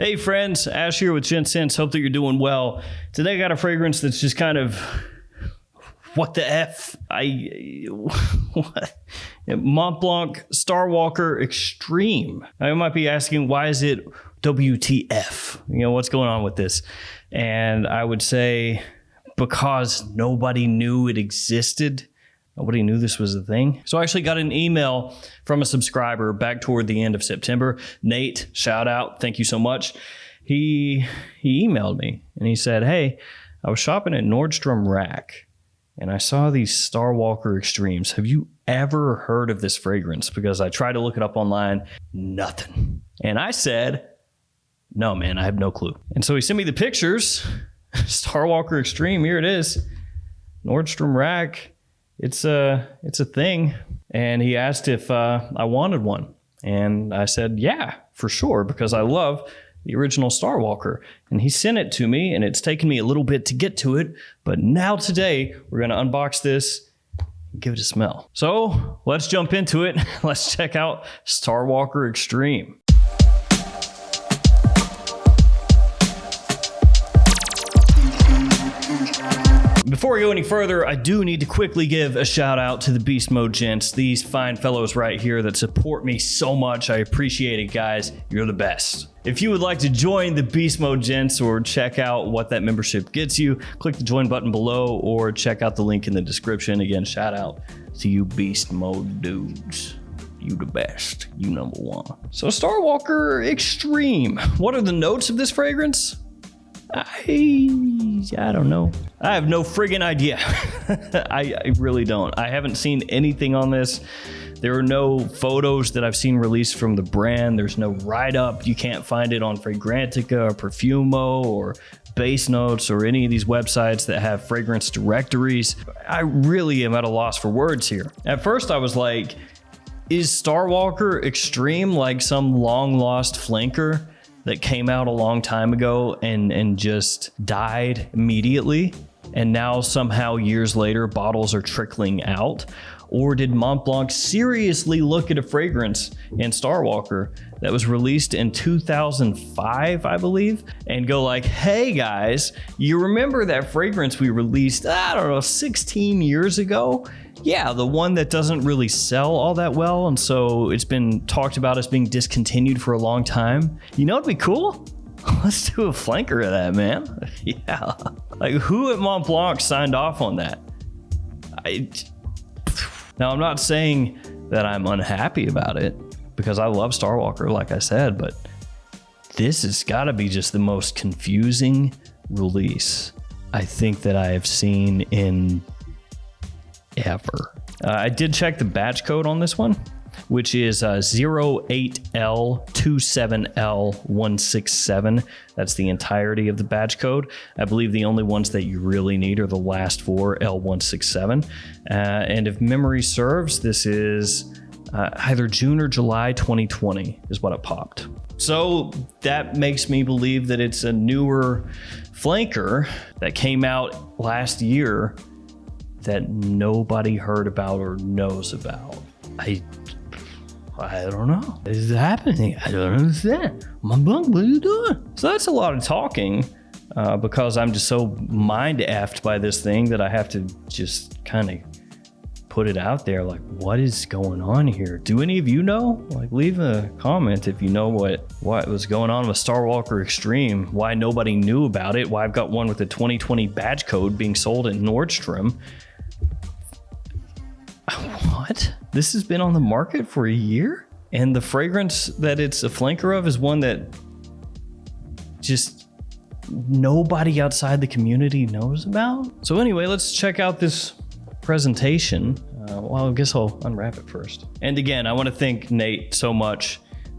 Hey friends, Ash here with Gents. Hope that you're doing well. Today I got a fragrance that's just kind of, what the F? What? Montblanc Starwalker Extreme. I might be asking, why is it WTF? You know, what's going on with this? And I would say, because nobody knew it existed. Nobody knew this was a thing. So I actually got an email from a subscriber back toward the end of September. Nate, shout out. Thank you so much. He emailed me and he said, hey, I was shopping at Nordstrom Rack and I saw these Starwalker Extremes. Have you ever heard of this fragrance? Because I tried to look it up online, nothing. And I said, no, man, I have no clue. And so he sent me the pictures. Starwalker Extreme, here it is. Nordstrom Rack. It's a thing. And he asked if I wanted one. And I said, yeah, for sure, because I love the original Starwalker. And he sent it to me, and it's taken me a little bit to get to it. But now today, we're going to unbox this and give it a smell. So let's jump into it. Let's check out Starwalker Extreme. Before we go any further, I do need to quickly give a shout out to the Beast Mode Gents, these fine fellows right here that support me so much. I appreciate it, guys. You're the best. If you would like to join the Beast Mode Gents or check out what that membership gets you, click the join button below or check out the link in the description. Again, shout out to you Beast Mode dudes. You the best. You number one. So Starwalker Extreme. What are the notes of this fragrance? I don't know. I have no friggin' idea. I really don't. I haven't seen anything on this. There are no photos that I've seen released from the brand. There's no write-up. You can't find it on Fragrantica or Perfumo or Base Notes or any of these websites that have fragrance directories. I really am at a loss for words here. At first I was like, is Starwalker Extreme like some long-lost flanker that came out a long time ago and just died immediately, and now somehow years later bottles are trickling out? Or did Montblanc seriously look at a fragrance in Starwalker that was released in 2005, I believe, and go like, hey guys, you remember that fragrance we released, I don't know, 16 years ago? Yeah, the one that doesn't really sell all that well, and so it's been talked about as being discontinued for a long time. You know what'd be cool? Let's do a flanker of that, man. Yeah. Like, who at Montblanc signed off on that? Now, I'm not saying that I'm unhappy about it, because I love Starwalker, like I said, but this has got to be just the most confusing release I think that I have seen in ever. I did check the batch code on this one, which is 08L27L167. That's the entirety of the batch code. I believe the only ones that you really need are the last four, L167. And if memory serves, this is either June or July 2020 is what it popped. So that makes me believe that it's a newer flanker that came out last year that nobody heard about or knows about. I don't know. What is happening? I don't understand. Montblanc, what are you doing? So that's a lot of talking because I'm just so mind-effed by this thing that I have to just kind of put it out there. Like, what is going on here? Do any of you know? Like, leave a comment if you know what was going on with Starwalker Extreme, why nobody knew about it, why I've got one with a 2020 badge code being sold at Nordstrom. What? This has been on the market for a year? And the fragrance that it's a flanker of is one that just nobody outside the community knows about? So anyway, let's check out this presentation. Well, I guess I'll unwrap it first. And again, I want to thank Nate so much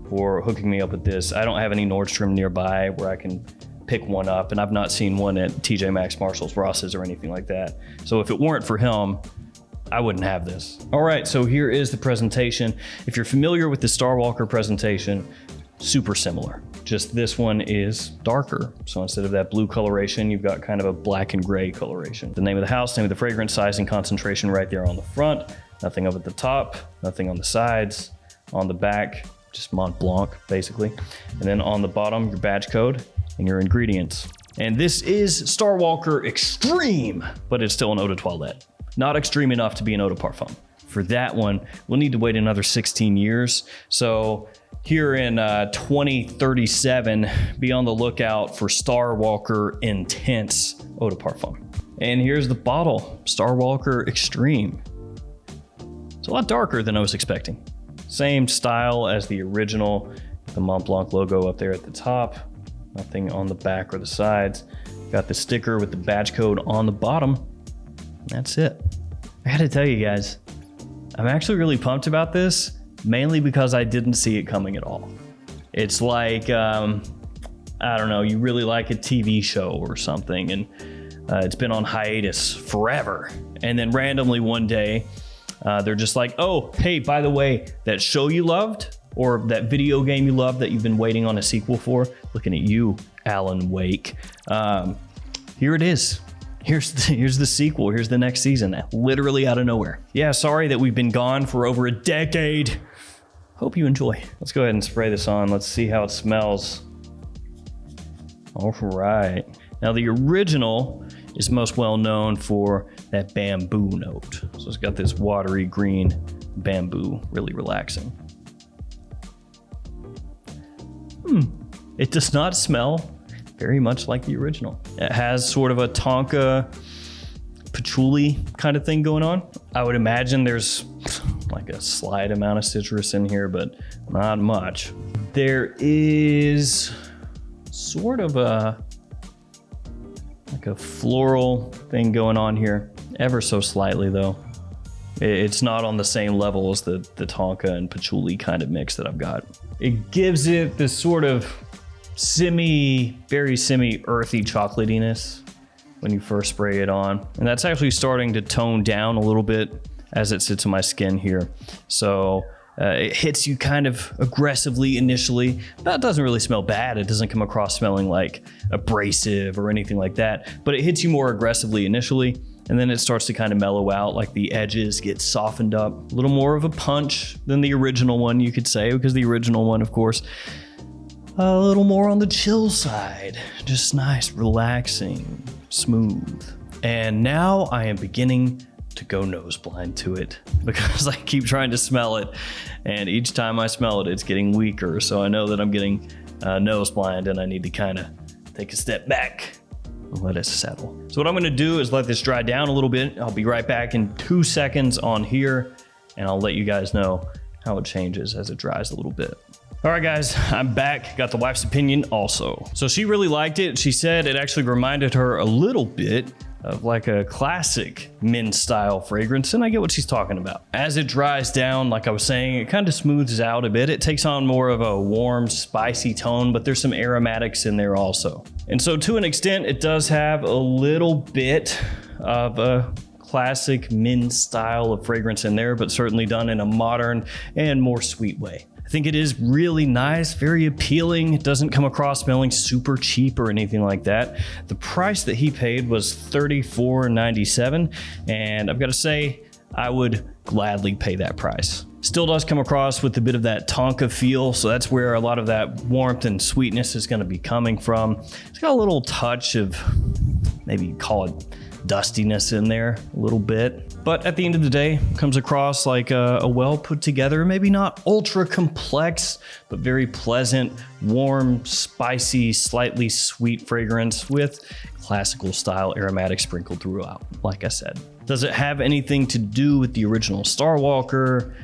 for hooking me up with this. I don't have any Nordstrom nearby where I can pick one up, and I've not seen one at TJ Maxx, Marshalls, Ross's, or anything like that. So if it weren't for him, I wouldn't have this. All right, so here is the presentation. If you're familiar with the Starwalker presentation, super similar. Just this one is darker. So instead of that blue coloration, you've got kind of a black and gray coloration. The name of the house, name of the fragrance, size and concentration right there on the front. Nothing up at the top, nothing on the sides. On the back, just Montblanc basically. And then on the bottom, your badge code and your ingredients. And this is Starwalker Extreme, but it's still an eau de toilette. Not extreme enough to be an eau de parfum. For that one, we'll need to wait another 16 years. So here in 2037, be on the lookout for Starwalker Intense Eau de Parfum. And here's the bottle, Starwalker Extreme. It's a lot darker than I was expecting. Same style as the original, the Montblanc logo up there at the top. Nothing on the back or the sides. Got the sticker with the badge code on the bottom. That's it. I gotta tell you guys, I'm actually really pumped about this, mainly because I didn't see it coming at all. It's like, I don't know, you really like a TV show or something, and it's been on hiatus forever. And then randomly one day, they're just like, oh, hey, by the way, that show you loved, or that video game you loved that you've been waiting on a sequel for, looking at you, Alan Wake, here it is. Here's the sequel. Here's the next season, literally out of nowhere. Yeah, sorry that we've been gone for over a decade. Hope you enjoy. Let's go ahead and spray this on. Let's see how it smells. All right. Now the original is most well known for that bamboo note. So it's got this watery green bamboo, really relaxing. It does not smell very much like the original. It has sort of a tonka patchouli kind of thing going on. I would imagine there's like a slight amount of citrus in here, but not much. There is sort of like a floral thing going on here, ever so slightly though. It's not on the same level as the tonka and patchouli kind of mix that I've got. It gives it this sort of very semi-earthy chocolatiness when you first spray it on. And that's actually starting to tone down a little bit as it sits on my skin here. So it hits you kind of aggressively initially. That doesn't really smell bad. It doesn't come across smelling like abrasive or anything like that, but it hits you more aggressively initially. And then it starts to kind of mellow out, like the edges get softened up. A little more of a punch than the original one, you could say, because the original one, of course, a little more on the chill side. Just nice, relaxing, smooth. And now I am beginning to go nose blind to it because I keep trying to smell it. And each time I smell it, it's getting weaker. So I know that I'm getting nose blind and I need to kind of take a step back and let it settle. So what I'm gonna do is let this dry down a little bit. I'll be right back in 2 seconds on here and I'll let you guys know how it changes as it dries a little bit. All right, guys, I'm back. Got the wife's opinion also. So she really liked it. She said it actually reminded her a little bit of like a classic men's style fragrance, and I get what she's talking about. As it dries down, like I was saying, it kind of smooths out a bit. It takes on more of a warm, spicy tone, but there's some aromatics in there also. And so to an extent, it does have a little bit of a classic men's style of fragrance in there, but certainly done in a modern and more sweet way. I think it is really nice, very appealing. It doesn't come across smelling super cheap or anything like that. The price that he paid was $34.97, and I've got to say, I would gladly pay that price. Still does come across with a bit of that tonka feel, so that's where a lot of that warmth and sweetness is going to be coming from. It's got a little touch of, maybe call it dustiness in there a little bit, but at the end of the day comes across like a well put together, maybe not ultra complex, but very pleasant, warm, spicy, slightly sweet fragrance with classical style aromatics sprinkled throughout. Like I said, does it have anything to do with the original Starwalker?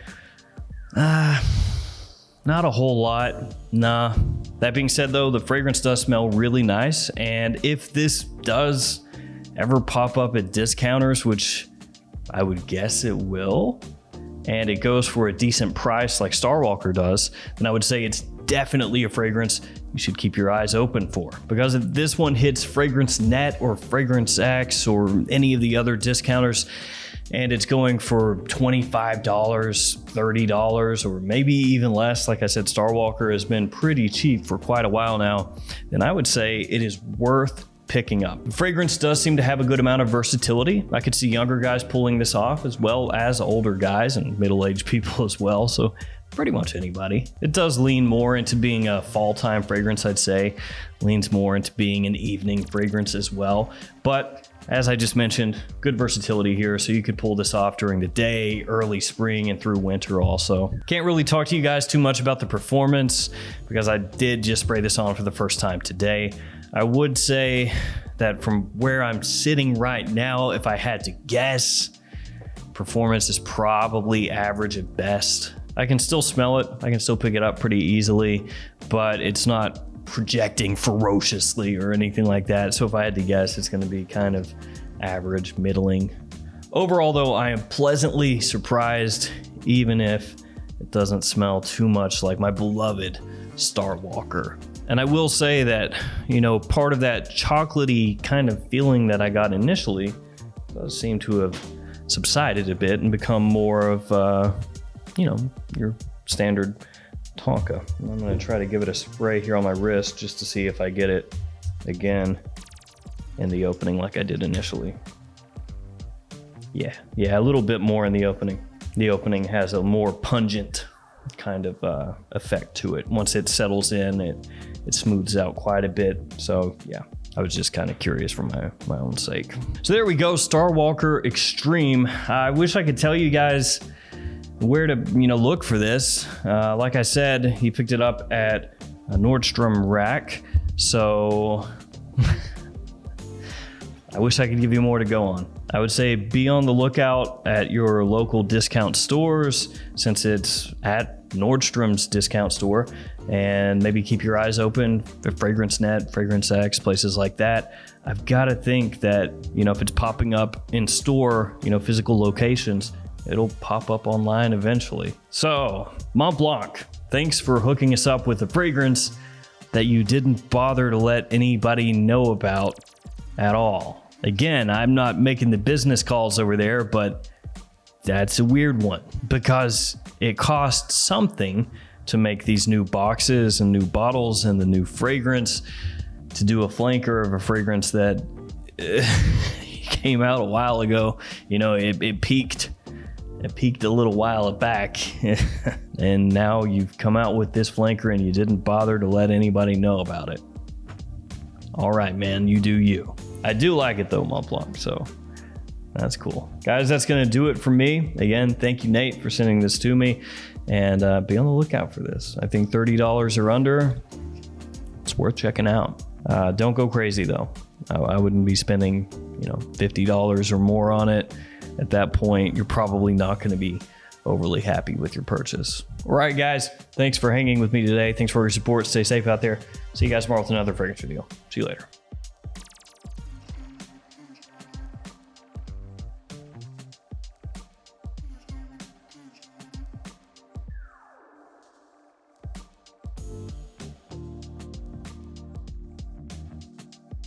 Not a whole lot, nah. That being said though, the fragrance does smell really nice, and if this does ever pop up at discounters, which I would guess it will, and it goes for a decent price like Starwalker does, then I would say it's definitely a fragrance you should keep your eyes open for. Because if this one hits Fragrance Net or Fragrance X or any of the other discounters, and it's going for $25, $30, or maybe even less, like I said, Starwalker has been pretty cheap for quite a while now, then I would say it is worth picking up. The fragrance does seem to have a good amount of versatility. I could see younger guys pulling this off as well as older guys and middle-aged people as well. So pretty much anybody. It does lean more into being a fall time fragrance, I'd say. Leans more into being an evening fragrance as well. But as I just mentioned, good versatility here, so you could pull this off during the day, early spring, and through winter also. Can't really talk to you guys too much about the performance because I did just spray this on for the first time today. I would say that from where I'm sitting right now, if I had to guess, performance is probably average at best. I can still smell it. I can still pick it up pretty easily, but it's not projecting ferociously or anything like that. So if I had to guess, it's going to be kind of average, middling. Overall, though, I am pleasantly surprised, even if it doesn't smell too much like my beloved Starwalker. And I will say that, you know, part of that chocolatey kind of feeling that I got initially does seem to have subsided a bit and become more of, you know, your standard Tonka. I'm going to try to give it a spray here on my wrist just to see if I get it again in the opening like I did initially. Yeah, a little bit more in the opening. The opening has a more pungent kind of effect to it. Once it settles in, it smooths out quite a bit. So yeah, I was just kind of curious for my own sake. So there we go, Starwalker Extreme. I wish I could tell you guys where to, you know, look for this. Like I said, he picked it up at a Nordstrom rack. So I wish I could give you more to go on. I would say be on the lookout at your local discount stores since it's at Nordstrom's discount store, and maybe keep your eyes open for FragranceNet, FragranceX, places like that. I've got to think that, you know, if it's popping up in store, you know, physical locations, it'll pop up online eventually. So, Montblanc, thanks for hooking us up with a fragrance that you didn't bother to let anybody know about at all. Again, I'm not making the business calls over there, but that's a weird one because it costs something to make these new boxes and new bottles and the new fragrance. To do a flanker of a fragrance that came out a while ago, you know, it peaked. It peaked a little while back, and now you've come out with this flanker and you didn't bother to let anybody know about it. All right, man, you do you. I do like it though, Montblanc, so that's cool. Guys, that's gonna do it for me. Again, thank you, Nate, for sending this to me, and be on the lookout for this. I think $30 or under, it's worth checking out. Don't go crazy though. I wouldn't be spending, you know, $50 or more on it. At that point, you're probably not going to be overly happy with your purchase. All right, guys, thanks for hanging with me today. Thanks for your support. Stay safe out there. See you guys tomorrow with another fragrance video. See you later.